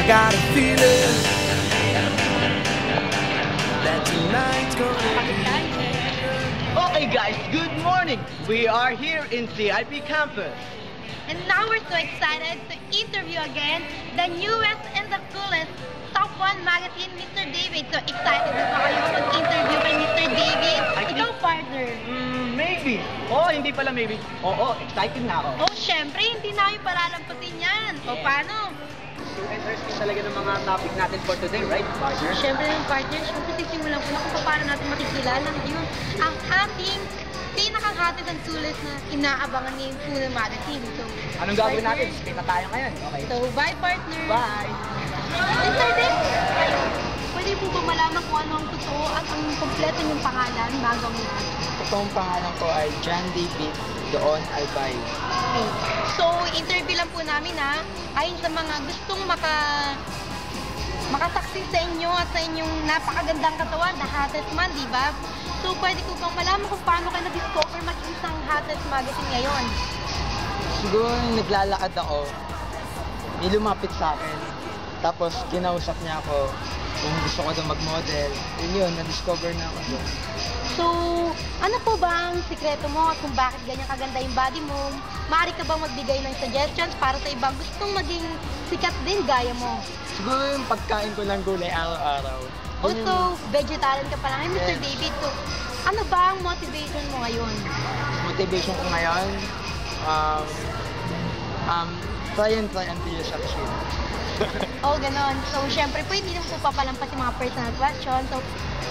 I got a feeling that tonight's gonna be. Okay guys, good morning! We are here in CIP campus. And now we're so excited to interview again the newest and the coolest Top 1 magazine, Mr. David. So excited na ba kayo mag-interview kay Mr. David? Ikaw, partner. Maybe. Oh, hindi pala maybe. Oo, excited na ako. Oh, syempre, hindi namin palalampasin yan. O, paano? So interesting talaga ng mga topic natin for today, right, partner? Syempre, partner, syempre sisimulan ko na kung paano natin makikilala yun ang ating pinaka-hottest and coolest na inaabangan ngayong Puno Magazine. So, anong gagawin natin? Split na tayo ngayon. Okay. So, bye, partner. Bye! Mr. David, pwede po ba malaman kung ano ang totoo at ang kompleto niyong pangalan bago ang lahat? Totoong pangalan ko ay John David Doon Albay. Okay. So, interview lang po namin ayon sa mga gustong makasaksi sa inyo at sa inyong napakagandang katawan, the hottest man, di ba? So, pwede ko bang malaman kung paano kayo na-discover maging isang hottest magazine ngayon? Siguro naglalakad ako, may lumapit sa akin. Tapos kinausap niya ako kung gusto ko daw mag-model. Yun, na-discover na ako doon. So, ano po ba ang sikreto mo at kung bakit ganyan kaganda yung body mo? Maaari ka bang magbigay ng suggestions para sa ibang gustong maging sikat din gaya mo? Siguro yung pagkain ko ng gulay araw-araw. Also, vegetarian ka pa lang, Mr. David. So, ano ba ang motivation mo ngayon? Motivation ko ngayon, try until you succeed. Oh, ganon. So, syempre po, hindi naman po papalampas yung mga personal questions. So,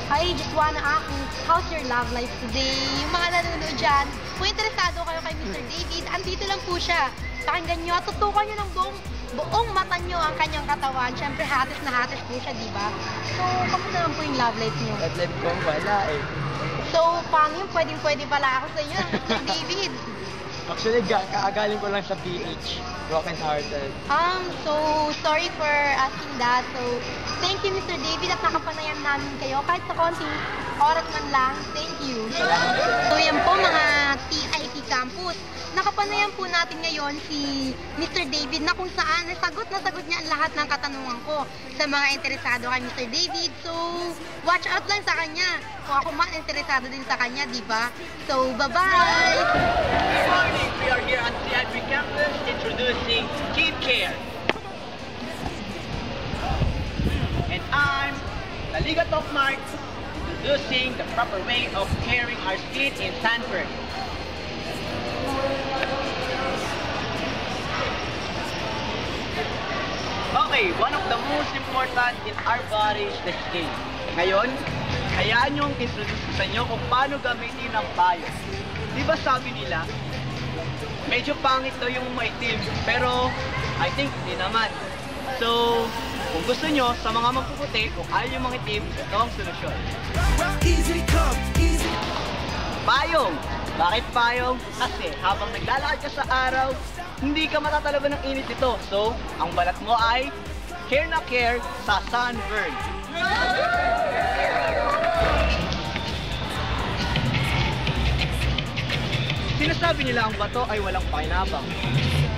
I just wanna ask, how's your love life today? Yung mga nanonood dyan, kung interesado kayo kay Mr. David, andito lang po siya. Pakinggan nyo, tutukan nyo ng buong mata nyo ang kanyang katawan. Syempre, hottest na hottest po siya, di ba? So, kamusta naman po yung love life nyo? Love life ko, wala eh. So, paano yung pwedeng-pwede pala ako sa inyo, Mr. David? Actually, kaagaling ko lang sa PH, Broken Hearted. So, sorry for asking that. So, thank you, Mr. David, at nakapanayan namin kayo. Kahit sa konting oras man lang, thank you. So, yan po mga TIP Campus. Nakapanayan po natin ngayon si Mr. David na kung saan nasagot niya ang lahat ng katanungan ko sa mga interesado kay Mr. David. So, watch out lang sa kanya. Kung ako man interesado din sa kanya, di ba? So, bye-bye! Good morning! We are here at CIP campus introducing Skin Care. And I'm Laliga Top Mark, introducing the proper way of caring our skin in Sanford. Okay, one of the most important in our body is the skin. Ngayon, hayaan nyo introduce ko sa inyo kung paano gamitin ang bio. Di ba sabi nila, medyo pangit daw yung maitim, pero I think hindi naman. So, kung gusto nyo, sa mga magpuputi, kung ayaw yung mangitim, ito ang solusyon. Easy come, easy. Payong! Bakit payong? Kasi habang naglalakad ka sa araw, hindi ka matatalaban ng init nito. So, ang balat mo ay care na care sa sunburn. Sinasabi nila ang bato ay walang pakinabang.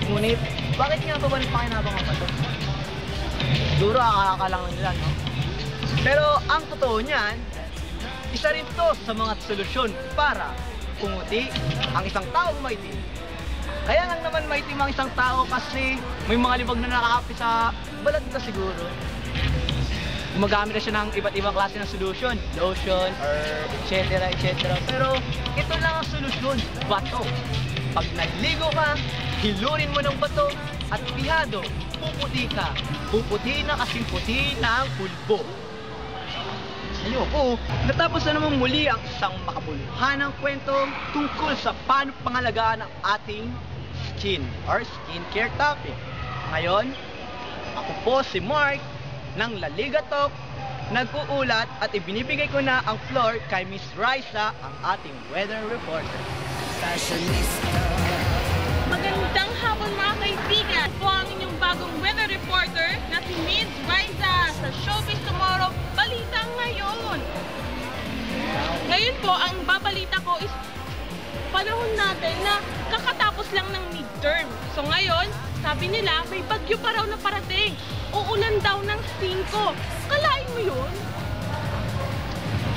Ngunit, bakit nga ba walang pakinabang ang bato? Siguro akala lang nila, no? Pero ang totoo niyan, isa rin to sa mga solusyon para pumuti ang isang taong maitim. Kaya lang naman maitim ang isang tao kasi may mga libag na nakakapi sa balat na siguro. Gumagamit na siya ng iba't ibang klase ng solution, lotion, or etc. Pero ito lang ang solusyon, bato. Pag nagligo ka, hilurin mo ng bato at pihado, puputi ka. Puputi na kasing puti na ang pulbo. Ayoko. Natapos na naman muli ang isang makabuluhanang kwento tungkol sa paano pangalagaan ang ating skin or skincare topic. Ngayon, ako po si Mark ng Laliga Talk, nag-uulat at ibinibigay ko na ang floor kay Miss Raisa, ang ating weather reporter. Magandang hapon mga kaibigan! Po ang inyong bagong weather reporter na si Miss Raisa sa Showbiz Tomorrow Balita Ngayon. Ngayon po, ang babalita ko is panahon natin na kakatapos lang ng midterm. So ngayon, Sabi nila, may bagyo pa raw na parating. Uulan daw ng 5. Kalain mo yun?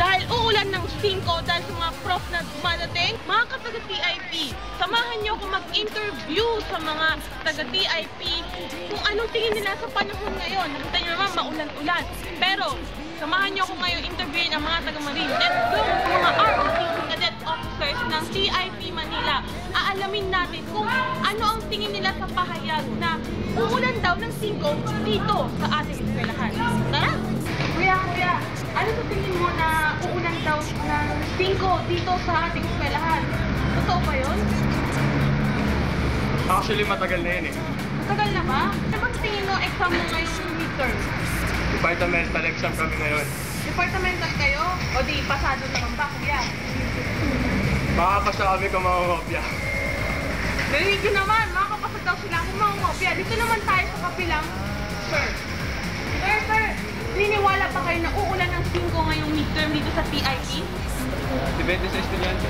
Dahil uulan ng 5 dahil sa mga prof na dumadating, mga taga-TIP, samahan niyo ako mag-interview sa mga taga-TIP kung anong tingin nila sa panahon ngayon. Nakita niyo naman, maulan-ulan. Pero, samahan niyo ako ngayon interviewin ang mga taga-Marine. Let's go! Mga ROTC cadet officers ng TIP Manila. Aalamin natin kung ano ang tingin nila sa pahayag na uulan daw ng 5 dito sa ating eskwelahan. Tara! Kuya, ano sa tingin mo na uulan daw ng 5 dito sa ating eskwelahan? Totoo ba yun? Actually, matagal na yun eh. Matagal na ba? Ano ba sa tingin mo exam mo ngayong midterm? Departmental exam kami ngayon. Departmental kayo? O di, pasado naman ba, kuya? Makakapasa kami kung makakopya. Narinig nyo naman, makakapasad daw sila kung mangungopia. Dito naman tayo sa kapilang, sir. Sir, niniwala pa kayo na uulan ng 5 ngayong midterm dito sa TIP? Depende sa estudyante.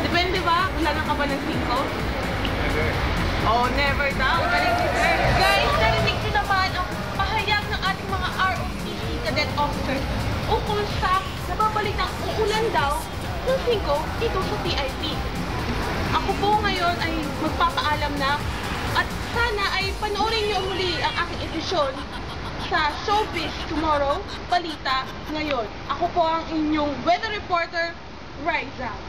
Depende ba? Ulanan ka ba ng 5? Never. Oh, never daw. Galing si sir. Guys, narinig nyo naman ang pahayag ng ating mga ROTC cadet officers ukol sa nababalitang uulan daw ng 5 dito sa TIP. Ako po ngayon ay magpapaalam na at sana ay panoorin niyo muli ang aking edisyon sa Showbiz Tomorrow, Balita Ngayon. Ako po ang inyong weather reporter, Riza.